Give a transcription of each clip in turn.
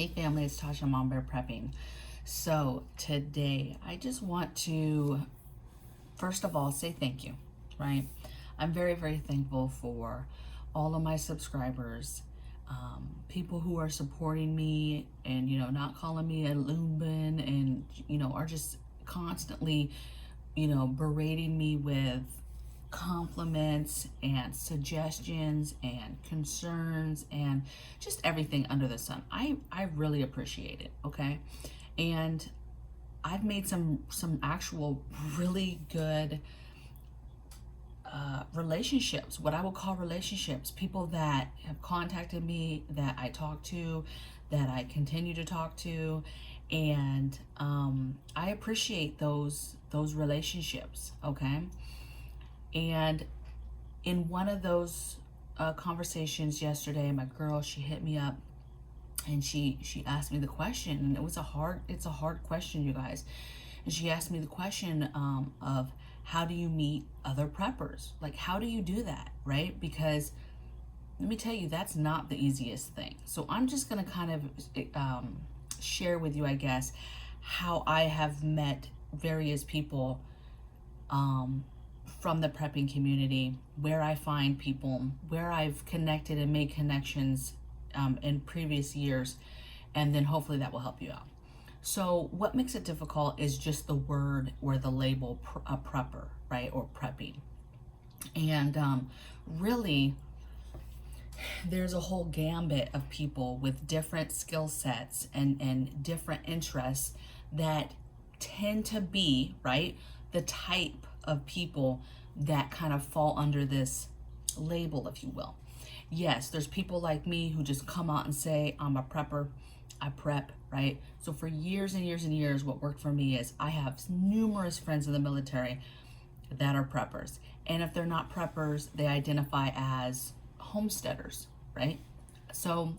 Hey family, it's Tasha, Mom Bear Prepping. So today I just want to first of all say thank you, right? I'm very, very thankful for all of my subscribers, people who are supporting me and, not calling me a loon and, are just constantly, berating me with compliments and suggestions and concerns and just everything under the sun. I really appreciate it, okay? And I've made some actual really good relationships, what I would call relationships, people that have contacted me, that I talk to, that I continue to talk to, and I appreciate those relationships, okay? And in one of those conversations yesterday, my girl, she hit me up and she asked me the question, and it's a hard question, you guys. And she asked me the question of how do you meet other preppers? Like, how do you do that, right? Because let me tell you, that's not the easiest thing. So I'm just gonna kind of share with you, I guess, how I have met various people from the prepping community, where I find people, where I've connected and made connections in previous years, and then hopefully that will help you out. So what makes it difficult is just the word or the label prepper, right, or prepping. And really, there's a whole gambit of people with different skill sets and different interests that tend to be, right, the type of people that kind of fall under this label, if you will. Yes, there's people like me who just come out and say, I'm a prepper, I prep, right? So for years and years and years, what worked for me is I have numerous friends in the military that are preppers. And if they're not preppers, they identify as homesteaders, right? So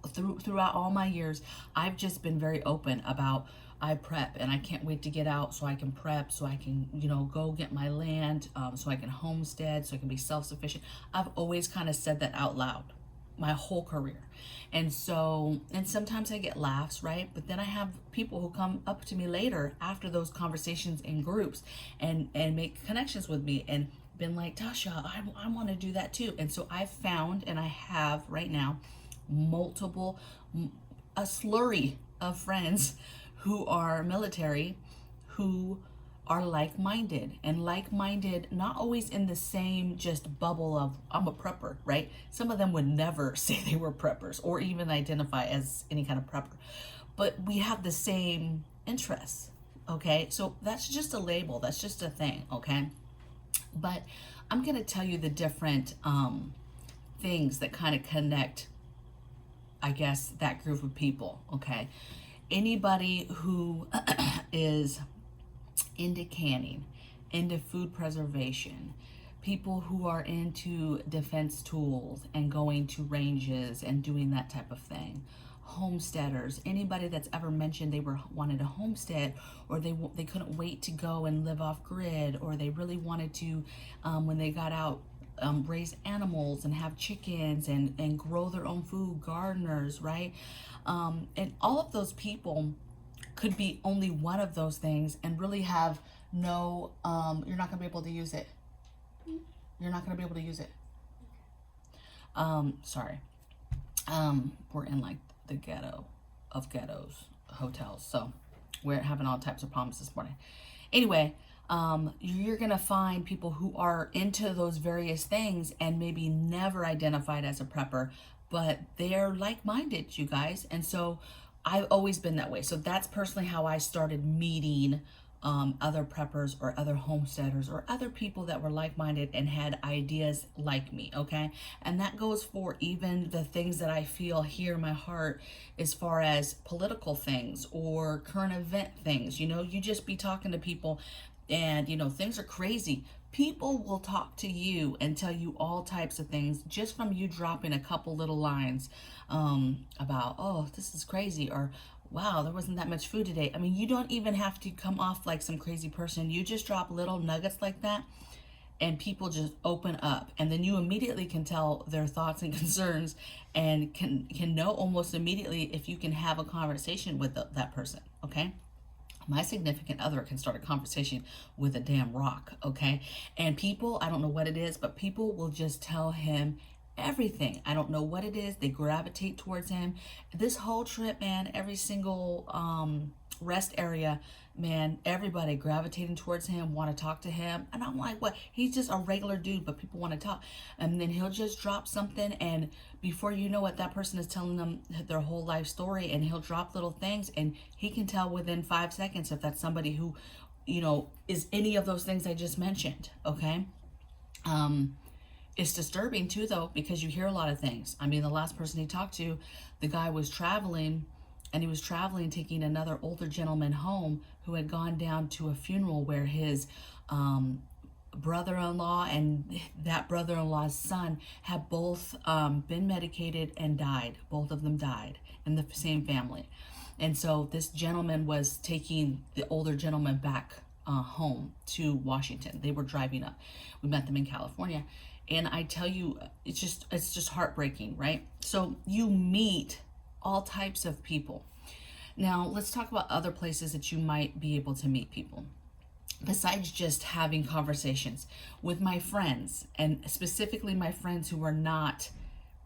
throughout all my years, I've just been very open about I prep and I can't wait to get out so I can prep, so I can, go get my land, so I can homestead, so I can be self-sufficient. I've always kind of said that out loud my whole career. And so, and sometimes I get laughs, right? But then I have people who come up to me later after those conversations in groups and make connections with me and been like, Tasha, I want to do that too. And so I've found, and I have right now, a slurry of friends who are military, who are like-minded, and like-minded not always in the same just bubble of I'm a prepper, right? Some of them would never say they were preppers or even identify as any kind of prepper, but we have the same interests, okay? So that's just a label, that's just a thing, okay? But I'm gonna tell you the different things that kind of connect, I guess, that group of people, okay? Anybody who is into canning, into food preservation, people who are into defense tools and going to ranges and doing that type of thing, homesteaders, anybody that's ever mentioned they wanted a homestead, or they couldn't wait to go and live off grid, or they really wanted to, when they got out, raise animals and have chickens and grow their own food, gardeners, right? And all of those people could be only one of those things and really have no, you're not gonna be able to use it. You're not gonna be able to use it. Sorry. We're in like the ghetto of ghettos hotels. So we're having all types of problems this morning. Anyway, you're gonna find people who are into those various things and maybe never identified as a prepper, but they're like-minded, you guys. And so I've always been that way. So that's personally how I started meeting other preppers or other homesteaders or other people that were like-minded and had ideas like me, okay? And that goes for even the things that I feel here in my heart as far as political things or current event things. You just be talking to people and, things are crazy. People will talk to you and tell you all types of things just from you dropping a couple little lines about, oh, this is crazy, or wow, there wasn't that much food today. I mean, you don't even have to come off like some crazy person. You just drop little nuggets like that, and people just open up, and then you immediately can tell their thoughts and concerns, and can know almost immediately if you can have a conversation with that person. Okay, my significant other can start a conversation with a damn rock. Okay, and people, I don't know what it is, but people will just tell him everything. I don't know what it is, they gravitate towards him. This whole trip, man, every single rest area, man, everybody gravitating towards him, want to talk to him. And I'm like, what? He's just a regular dude, but people want to talk. And then he'll just drop something, and before you know it, that person is telling them their whole life story, and he'll drop little things, and he can tell within 5 seconds if that's somebody who, you know, is any of those things I just mentioned. Okay. It's disturbing too, though, because you hear a lot of things. I mean, the last person he talked to, the guy was traveling, and he was traveling, taking another older gentleman home who had gone down to a funeral where his brother-in-law and that brother-in-law's son had both been medicated and died. Both of them died in the same family. And so this gentleman was taking the older gentleman back home to Washington. They were driving up. We met them in California. And I tell you, it's just heartbreaking, right? So you meet all types of people. Now, let's talk about other places that you might be able to meet people. Besides just having conversations with my friends, and specifically my friends who are not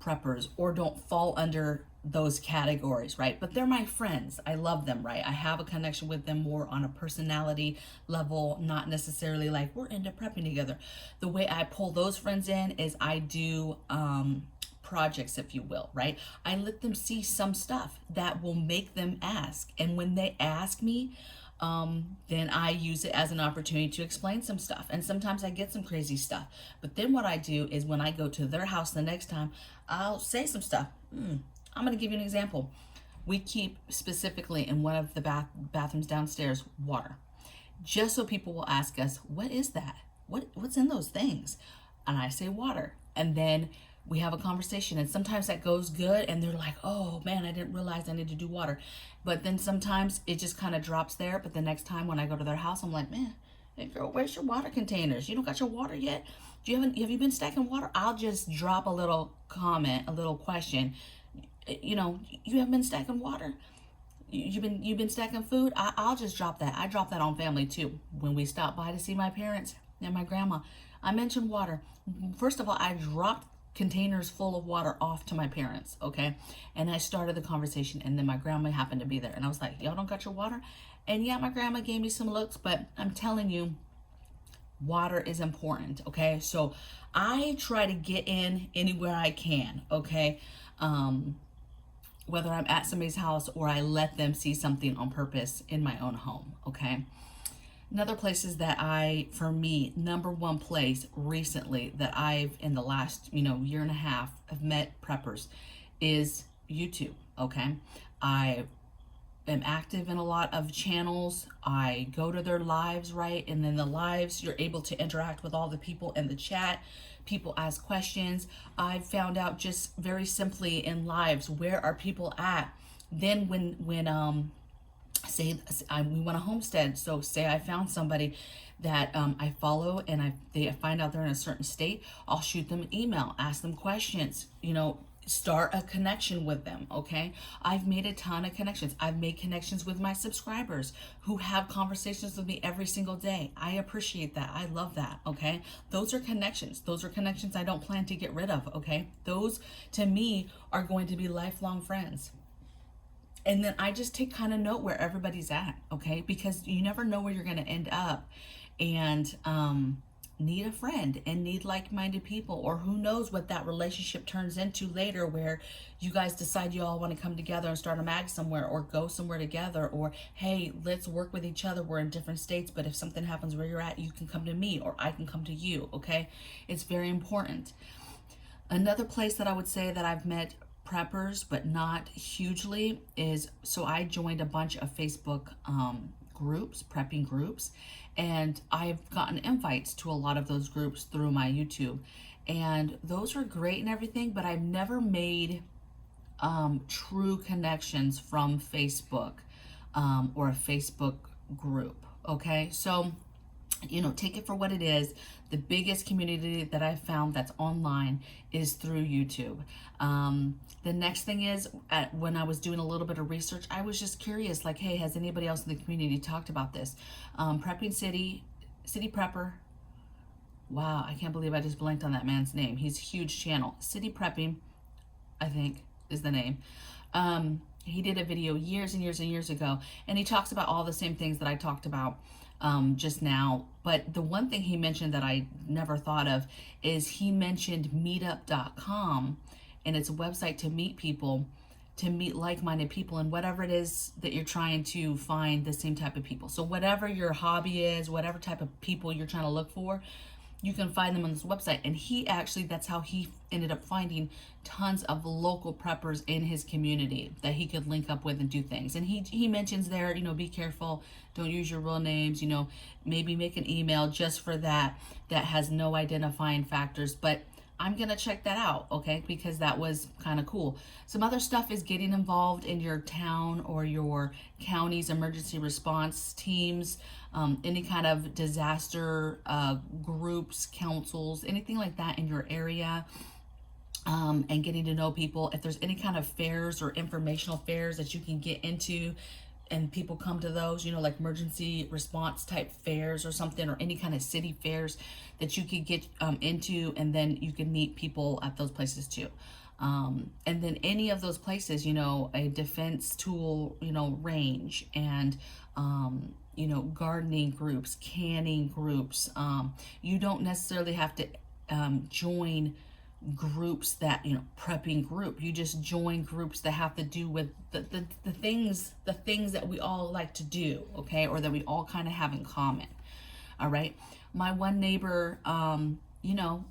preppers or don't fall under those categories, right? But they're my friends. I love them, right? I have a connection with them more on a personality level, not necessarily like we're into prepping together. The way I pull those friends in is I do projects, if you will, right? I let them see some stuff that will make them ask. And when they ask me, then I use it as an opportunity to explain some stuff. And sometimes I get some crazy stuff. But then what I do is when I go to their house the next time, I'll say some stuff. I'm going to give you an example. We keep specifically in one of the bathrooms downstairs water, just so people will ask us, what is that? What's in those things? And I say water. And then we have a conversation, and sometimes that goes good, and they're like, oh man, I didn't realize I need to do water. But then sometimes it just kind of drops there. But the next time when I go to their house, I'm like, man, hey girl, where's your water containers? You don't got your water yet? Have you been stacking water? I'll just drop a little comment, a little question. You know, you haven't been stacking water? You've been stacking food? I'll just drop that. I drop that on family too. When we stop by to see my parents and my grandma, I mentioned water. First of all, I dropped containers full of water off to my parents, okay? And I started the conversation, and then my grandma happened to be there, and I was like, y'all don't got your water? And yeah, my grandma gave me some looks, but I'm telling you, water is important, okay? So I try to get in anywhere I can, okay? Whether I'm at somebody's house or I let them see something on purpose in my own home, okay? Another places that for me, number one place recently that I've, in the last, year and a half, have met preppers is YouTube, okay? I am active in a lot of channels. I go to their lives, right? And then the lives, you're able to interact with all the people in the chat. People ask questions. I've found out just very simply in lives, where are people at? Then when say we want to homestead, so say I found somebody that I follow, and they find out they're in a certain state, I'll shoot them an email, ask them questions, start a connection with them, okay? I've made a ton of connections. I've made connections with my subscribers who have conversations with me every single day. I appreciate that. I love that, okay? Those are connections. Those are connections I don't plan to get rid of, okay? Those, to me, are going to be lifelong friends. And then I just take kind of note where everybody's at, okay? Because you never know where you're going to end up, and need a friend and need like-minded people, or who knows what that relationship turns into later, where you guys decide you all want to come together and start a mag somewhere, or go somewhere together, or hey, let's work with each other. We're in different states, but if something happens where you're at, you can come to me or I can come to you, okay? It's very important. Another place that I would say that I've met preppers, but not hugely, is, so I joined a bunch of Facebook groups, prepping groups, and I've gotten invites to a lot of those groups through my YouTube, and those are great and everything, but I've never made true connections from Facebook or a Facebook group, okay? So you know, take it for what it is. The biggest community that I've found that's online is through YouTube. The next thing is, when I was doing a little bit of research, I was just curious, like, hey, has anybody else in the community talked about this? Prepping City Prepper. Wow, I can't believe I just blanked on that man's name. He's a huge channel. City Prepping, I think, is the name. He did a video years and years and years ago, and he talks about all the same things that I talked about just now. But the one thing he mentioned that I never thought of is he mentioned Meetup.com, and it's a website to meet people, to meet like-minded people, and whatever it is that you're trying to find the same type of people. So whatever your hobby is, whatever type of people you're trying to look for, you can find them on this website. And he actually, that's how he ended up finding tons of local preppers in his community that he could link up with and do things. And he mentions there, you know, be careful, don't use your real names, you know, maybe make an email just for that has no identifying factors. But I'm gonna check that out, okay, because that was kind of cool. Some other stuff is getting involved in your town or your county's emergency response teams, any kind of disaster groups, councils, anything like that in your area, and getting to know people. If there's any kind of fairs or informational fairs that you can get into, and people come to those, you know, like emergency response type fairs or something, or any kind of city fairs that you could get into, and then you can meet people at those places too. And then any of those places, you know, a defense tool, you know, range, and you know, gardening groups, canning groups. You don't necessarily have to join groups that, you know, prepping group. You just join groups that have to do with the things that we all like to do, okay, or that we all kind of have in common. All right. My one neighbor, you know,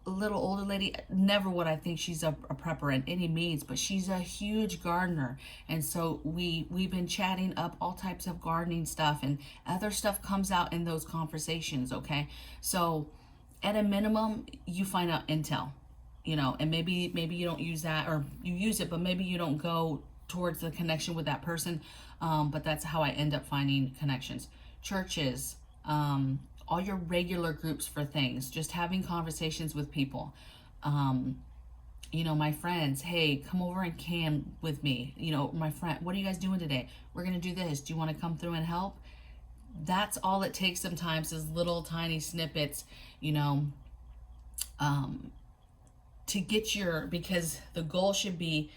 a little older lady, never would I think she's a prepper in any means, but she's a huge gardener. And so we've been chatting up all types of gardening stuff, and other stuff comes out in those conversations, okay? So at a minimum, you find out intel, you know, and maybe you don't use that, or you use it, but maybe you don't go towards the connection with that person. But that's how I end up finding connections. Churches, all your regular groups for things, just having conversations with people. You know, my friends, hey, come over and can with me. You know, my friend, what are you guys doing today? We're going to do this. Do you want to come through and help? That's all it takes sometimes, is little tiny snippets, you know, to get because the goal should be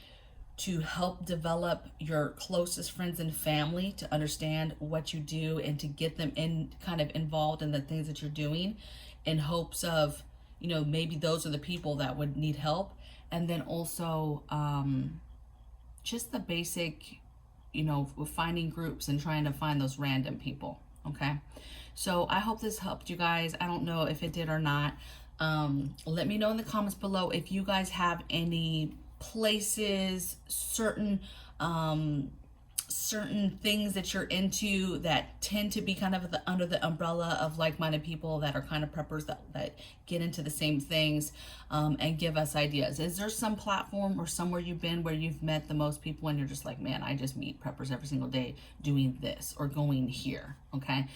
to help develop your closest friends and family to understand what you do, and to get them kind of involved in the things that you're doing, in hopes of, you know, maybe those are the people that would need help. And then also just the basic, you know, finding groups and trying to find those random people. Okay, so I hope this helped you guys. I don't know if it did or not. Let me know in the comments below if you guys have any places, certain things that you're into that tend to be kind of under the umbrella of like-minded people that are kind of preppers that get into the same things, and give us ideas. Is there some platform or somewhere you've been where you've met the most people and you're just like, man, I just meet preppers every single day doing this or going here, okay?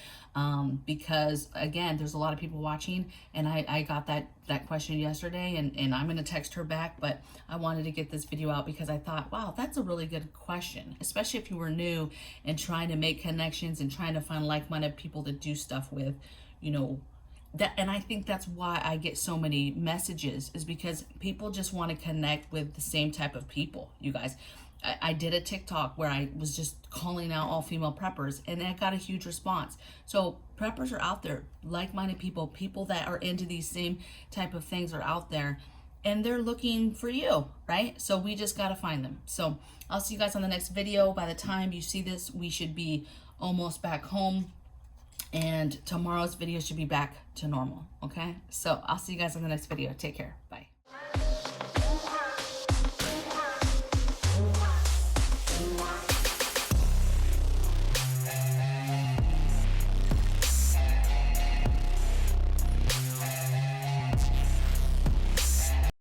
Because again, there's a lot of people watching, and I got that question yesterday, and I'm gonna text her back, but I wanted to get this video out because I thought, wow, that's a really good question, especially if you were new and trying to make connections and trying to find like-minded people to do stuff with, you know. And I think that's why I get so many messages, is because people just want to connect with the same type of people, you guys. I did a TikTok where I was just calling out all female preppers, and I got a huge response. So preppers are out there, like-minded people that are into these same type of things are out there, and they're looking for you, right? So we just got to find them. So I'll see you guys on the next video. By the time you see this, we should be almost back home, and tomorrow's video should be back to normal, okay? So I'll see you guys on the next video. Take care.